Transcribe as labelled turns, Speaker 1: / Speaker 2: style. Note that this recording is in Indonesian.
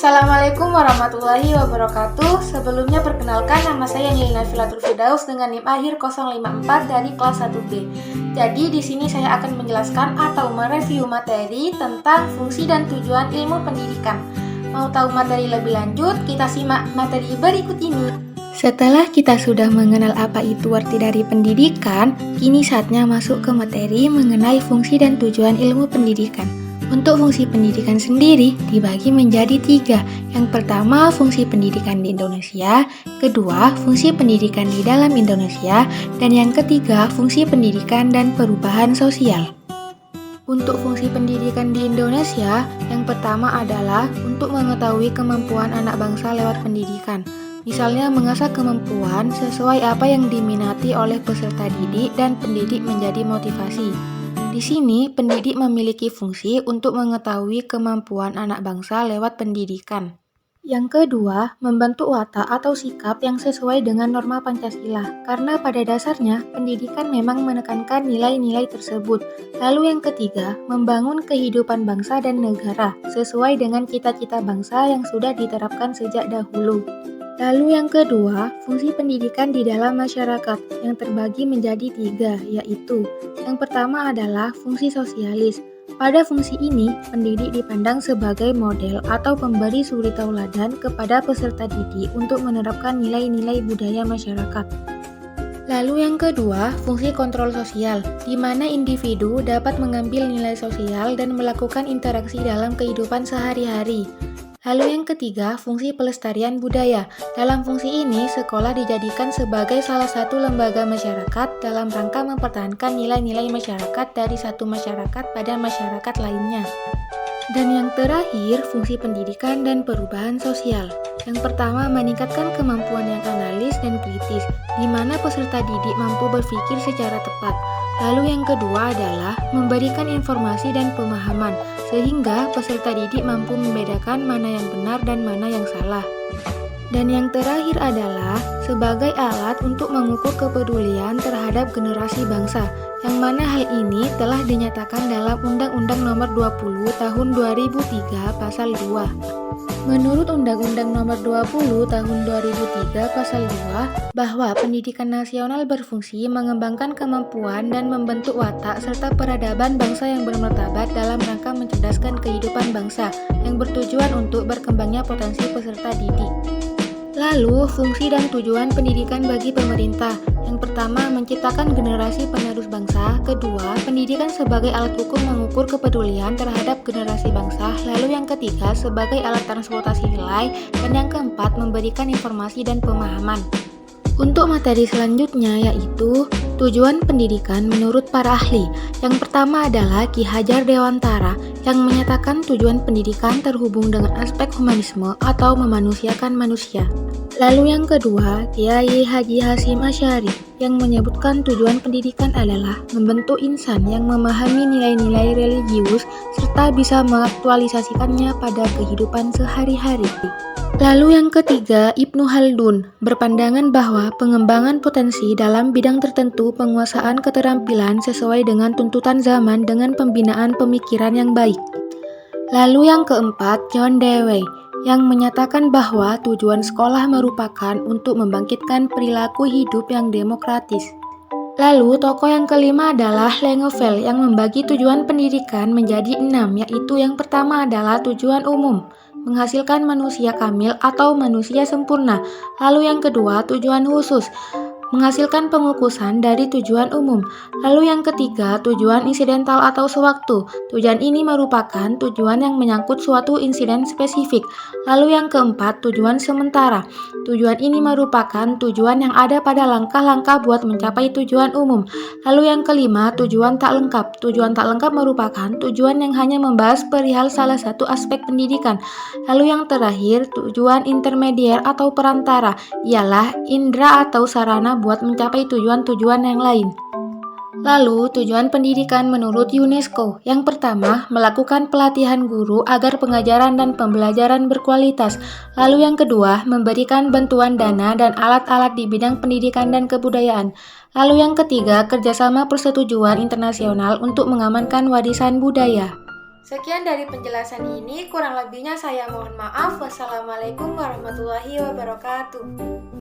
Speaker 1: Assalamualaikum warahmatullahi wabarakatuh. Sebelumnya perkenalkan, nama saya Nilina Filatul Firdaus dengan NIM akhir 054 dari kelas 1B. Jadi di sini saya akan menjelaskan atau mereview materi tentang fungsi dan tujuan ilmu pendidikan. Mau tahu materi lebih lanjut? Kita simak materi berikut ini. Setelah kita sudah mengenal apa itu arti dari pendidikan, kini saatnya masuk ke materi mengenai fungsi dan tujuan ilmu pendidikan. Untuk fungsi pendidikan sendiri dibagi menjadi 3. Yang pertama, fungsi pendidikan di Indonesia. Kedua, fungsi pendidikan di dalam Indonesia. Dan yang ketiga, fungsi pendidikan dan perubahan sosial. Untuk fungsi pendidikan di Indonesia, yang pertama adalah untuk mengetahui kemampuan anak bangsa lewat pendidikan. Misalnya mengasah kemampuan sesuai apa yang diminati oleh peserta didik dan pendidik menjadi motivasi. Di sini, pendidik memiliki fungsi untuk mengetahui kemampuan anak bangsa lewat pendidikan. Yang kedua, membentuk watak atau sikap yang sesuai dengan norma Pancasila, karena pada dasarnya pendidikan memang menekankan nilai-nilai tersebut. Lalu yang ketiga, membangun kehidupan bangsa dan negara sesuai dengan cita-cita bangsa yang sudah diterapkan sejak dahulu. Lalu yang kedua, fungsi pendidikan di dalam masyarakat yang terbagi menjadi 3, yaitu yang pertama adalah fungsi sosialis. Pada fungsi ini, pendidik dipandang sebagai model atau pemberi suri tauladan kepada peserta didik untuk menerapkan nilai-nilai budaya masyarakat. Lalu yang kedua, fungsi kontrol sosial, di mana individu dapat mengambil nilai sosial dan melakukan interaksi dalam kehidupan sehari-hari. Lalu yang ketiga, fungsi pelestarian budaya. Dalam fungsi ini, sekolah dijadikan sebagai salah satu lembaga masyarakat dalam rangka mempertahankan nilai-nilai masyarakat dari satu masyarakat pada masyarakat lainnya. Dan yang terakhir, fungsi pendidikan dan perubahan sosial. Yang pertama, meningkatkan kemampuan yang analis dan kritis, di mana peserta didik mampu berpikir secara tepat. Lalu yang kedua adalah memberikan informasi dan pemahaman, sehingga peserta didik mampu membedakan mana yang benar dan mana yang salah. Dan yang terakhir adalah sebagai alat untuk mengukur kepedulian terhadap generasi bangsa, yang mana hal ini telah dinyatakan dalam Undang-Undang Nomor 20 Tahun 2003 Pasal 2. Menurut Undang-Undang Nomor 20 Tahun 2003 Pasal 2, bahwa pendidikan nasional berfungsi mengembangkan kemampuan dan membentuk watak serta peradaban bangsa yang bermartabat dalam rangka mencerdaskan kehidupan bangsa yang bertujuan untuk berkembangnya potensi peserta didik. Lalu, fungsi dan tujuan pendidikan bagi pemerintah. Yang pertama, menciptakan generasi penerus bangsa. Kedua, pendidikan sebagai alat ukur mengukur kepedulian terhadap generasi bangsa. Lalu yang ketiga, sebagai alat transportasi nilai. Dan yang keempat, memberikan informasi dan pemahaman. Untuk materi selanjutnya yaitu tujuan pendidikan menurut para ahli. Yang pertama adalah Ki Hajar Dewantara yang menyatakan tujuan pendidikan terhubung dengan aspek humanisme atau memanusiakan manusia. Lalu yang kedua, Kiai Haji Hasyim Asy'ari yang menyebutkan tujuan pendidikan adalah membentuk insan yang memahami nilai-nilai religius serta bisa mengaktualisasikannya pada kehidupan sehari-hari. Lalu yang ketiga, Ibnu Khaldun berpandangan bahwa pengembangan potensi dalam bidang tertentu penguasaan keterampilan sesuai dengan tuntutan zaman dengan pembinaan pemikiran yang baik. Lalu yang keempat, John Dewey yang menyatakan bahwa tujuan sekolah merupakan untuk membangkitkan perilaku hidup yang demokratis. Lalu tokoh yang kelima adalah Langeveld yang membagi tujuan pendidikan menjadi 6, yaitu yang pertama adalah tujuan umum, menghasilkan manusia kamil atau manusia sempurna. Lalu yang kedua, tujuan khusus, menghasilkan pengukusan dari tujuan umum. Lalu yang ketiga, tujuan insidental atau sewaktu. Tujuan ini merupakan tujuan yang menyangkut suatu insiden spesifik. Lalu yang keempat, tujuan sementara. Tujuan ini merupakan tujuan yang ada pada langkah-langkah buat mencapai tujuan umum. Lalu yang kelima, tujuan tak lengkap. Tujuan tak lengkap merupakan tujuan yang hanya membahas perihal salah satu aspek pendidikan. Lalu yang terakhir, tujuan intermedier atau perantara, ialah indera atau sarana buat mencapai tujuan-tujuan yang lain. Lalu, tujuan pendidikan menurut UNESCO. Yang pertama, melakukan pelatihan guru agar pengajaran dan pembelajaran berkualitas. Lalu yang kedua, memberikan bantuan dana dan alat-alat di bidang pendidikan dan kebudayaan. Lalu yang ketiga, kerjasama persetujuan internasional untuk mengamankan warisan budaya. Sekian dari penjelasan ini, kurang lebihnya saya mohon maaf. Wassalamualaikum warahmatullahi wabarakatuh.